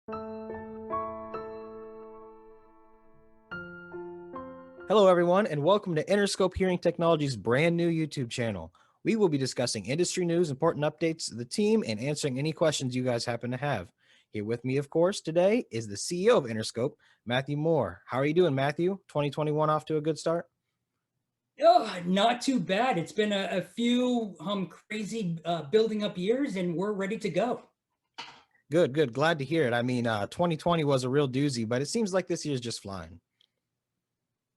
Hello, everyone, and welcome to Innerscope Hearing Technology's brand new YouTube channel. We will be discussing industry news, important updates of the team, and answering any questions you guys happen to have. Here with me, of course, today is the CEO of Innerscope, Matthew Moore. How are you doing, Matthew? 2021 off to a good start? Oh, not too bad. It's been a few crazy building up years, and we're ready to go. Good, good. Glad to hear it. I mean, 2020 was a real doozy, but it seems like this year's just flying.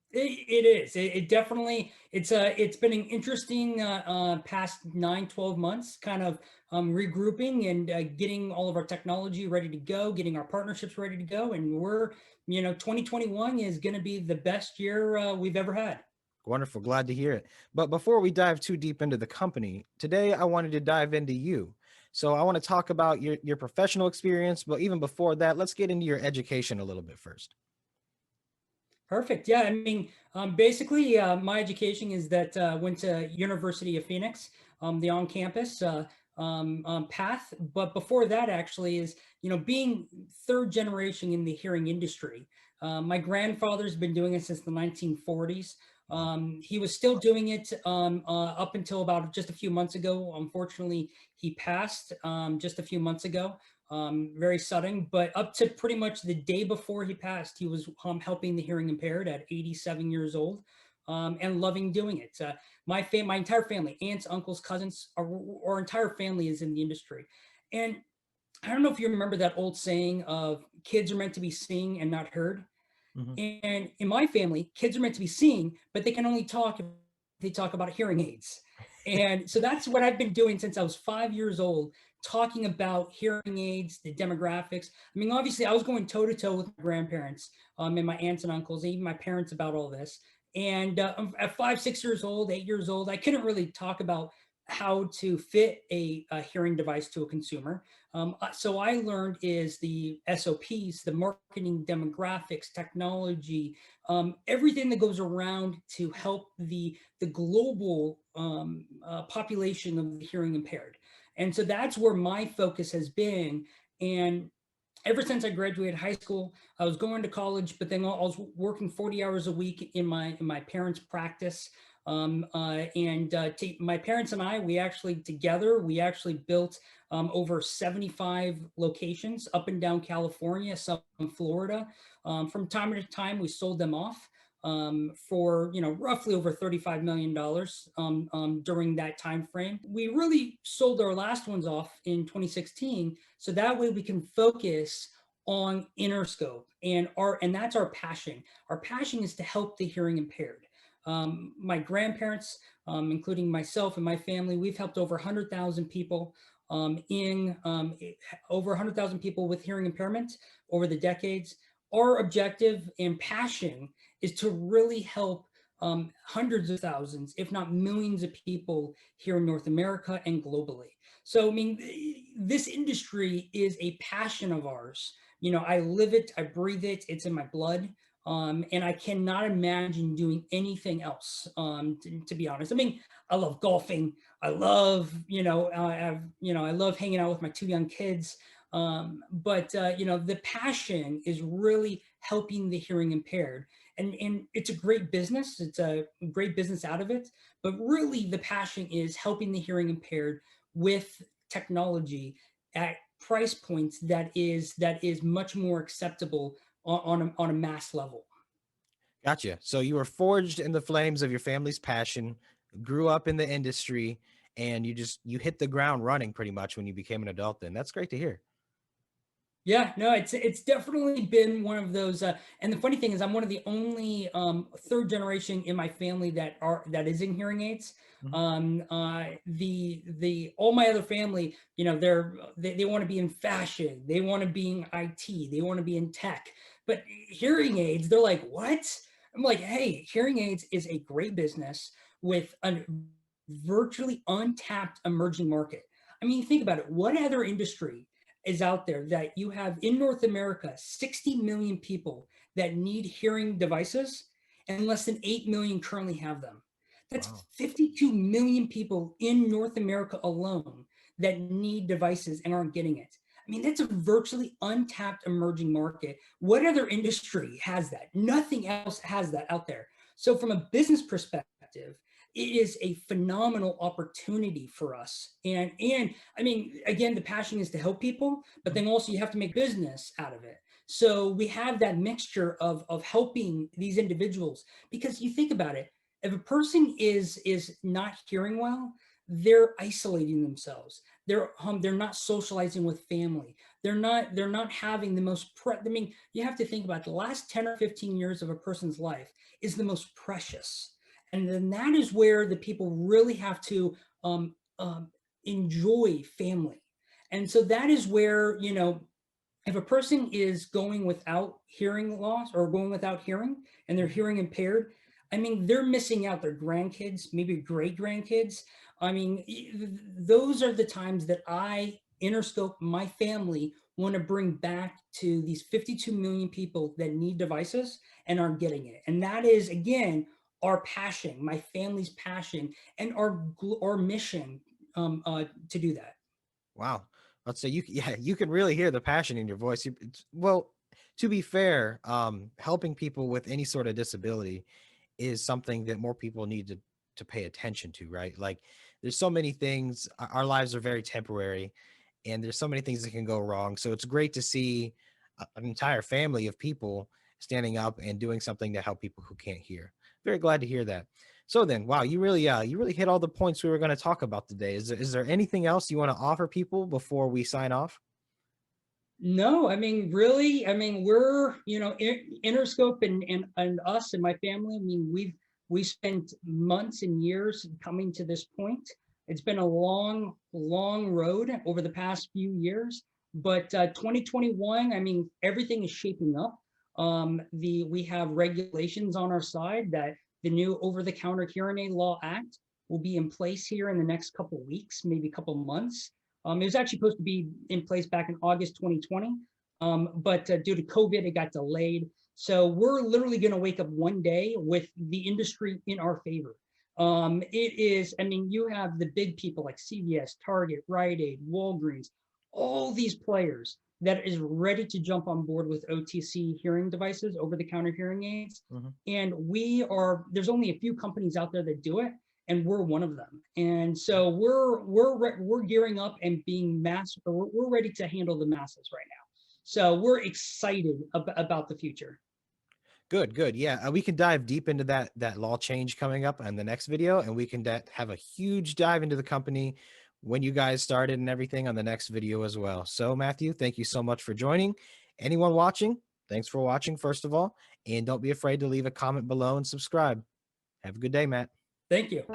It is. It definitely. It's been an interesting past 9-12 months, kind of regrouping and getting all of our technology ready to go, getting our partnerships ready to go, and 2021 is going to be the best year we've ever had. Wonderful. Glad to hear it. But before we dive too deep into the company, today I wanted to dive into you. So I want to talk about your professional experience, but even before that, let's get into your education a little bit first. Perfect. Yeah, I mean, basically, my education is that went to University of Phoenix, the on-campus path. But before that, actually, is being third generation in the hearing industry. My grandfather's been doing it since the 1940s. Wow. He was still doing it up until about just a few months ago. Unfortunately, he passed just a few months ago, very sudden, but up to pretty much the day before he passed, he was helping the hearing impaired at 87 years old, and loving doing it. My entire family, aunts, uncles, cousins, our entire family is in the industry. And I don't know if you remember that old saying of kids are meant to be seen and not heard. Mhm. And in my family, kids are meant to be seen, but they can only talk if they talk about hearing aids. And so that's what I've been doing since I was 5 years old, talking about hearing aids, the demographics. I mean, obviously, I was going toe to toe with my grandparents, and my aunts and uncles, and even my parents about all this. And at 5, 6 years old, 8 years old, I couldn't really talk about how to fit a hearing device to a consumer. So I learned is the SOPs, the marketing demographics, technology, everything that goes around to help the global population of the hearing impaired. And so that's where my focus has been. And ever since I graduated high school, I was going to college, but then I was working 40 hours a week in my parents' practice. My parents and I, we actually together, we actually built over 75 locations up and down California, some in Florida. From time to time, we sold them off for roughly over $35 million during that time frame. We really sold our last ones off in 2016, so that way we can focus on Innerscope and that's our passion. Our passion is to help the hearing impaired. My grandparents, including myself and my family, we've helped over 100,000 people in over 100,000 people with hearing impairment over the decades. Our objective and passion is to really help hundreds of thousands, if not millions of people here in North America and globally. So, I mean, this industry is a passion of ours. I live it, I breathe it, it's in my blood. And I cannot imagine doing anything else, to be honest. I mean, I love golfing. I love, I love hanging out with my two young kids. But the passion is really helping the hearing impaired. And it's a great business. It's a great business out of it. But really, the passion is helping the hearing impaired with technology at price points that is much more acceptable on a mass level. Gotcha. So you were forged in the flames of your family's passion, grew up in the industry, and you hit the ground running pretty much when you became an adult. Then that's great to hear. Yeah, no, it's definitely been one of those. And the funny thing is, I'm one of the only third generation in my family that is in hearing aids. Mhm. The all my other family, they want to be in fashion, they want to be in IT, they want to be in tech, but hearing aids, they're like, what? I'm like, hey, hearing aids is a great business with a virtually untapped emerging market. I mean, think about it. What other industry is out there that you have in North America 60 million people that need hearing devices and less than 8 million currently have them? That's Wow. 52 million people in North America alone that need devices and aren't getting it. I mean, that's a virtually untapped emerging market. What other industry has that? Nothing else has that out there. So, from a business perspective, it is a phenomenal opportunity for us. And I mean, again, the passion is to help people, but then also you have to make business out of it. So we have that mixture of helping these individuals, because you think about it, if a person is not hearing well, they're isolating themselves. They're not socializing with family. They're not having the most I mean, you have to think about the last 10 or 15 years of a person's life is the most precious. And then that is where the people really have to um, um, enjoy family. And so that is where, if a person is going without hearing loss or going without hearing and they're hearing impaired, I mean, they're missing out their grandkids, maybe great grandkids. I mean, those are the times that Interscope, my family, want to bring back to these 52 million people that need devices and aren't getting it. And that is, again, our passion, my family's passion, and our mission to do that. Wow. Let's say yeah, you can really hear the passion in your voice. Well, to be fair, helping people with any sort of disability is something that more people need to pay attention to, right? Like there's so many things, our lives are very temporary and there's so many things that can go wrong. So it's great to see an entire family of people standing up and doing something to help people who can't hear. Very glad to hear that. So then, wow, you really hit all the points we were going to talk about today. Is there anything else you want to offer people before we sign off? No, I mean, really, I mean, we're, Interscope and us and my family, I mean, we spent months and years coming to this point. It's been a long, long road over the past few years, but 2021, I mean, everything is shaping up. We have regulations on our side that the new over-the-counter hearing aid law act will be in place here in the next couple of weeks, maybe a couple of months. It was actually supposed to be in place back in August 2020, but due to COVID, it got delayed. So we're literally going to wake up one day with the industry in our favor. It is, I mean, you have the big people like CVS, Target, Rite Aid, Walgreens, all these players that is ready to jump on board with OTC hearing devices, over-the-counter hearing aids. Mhm. And there's only a few companies out there that do it, and we're one of them. And so we're gearing up and being we're ready to handle the masses right now. So we're excited about the future. Good, good. Yeah, we can dive deep into that law change coming up on the next video, and we can have a huge dive into the company when you guys started and everything on the next video as well. So, Matthew, thank you so much for joining. Anyone watching, thanks for watching, first of all, and don't be afraid to leave a comment below and subscribe. Have a good day, Matt. Thank you.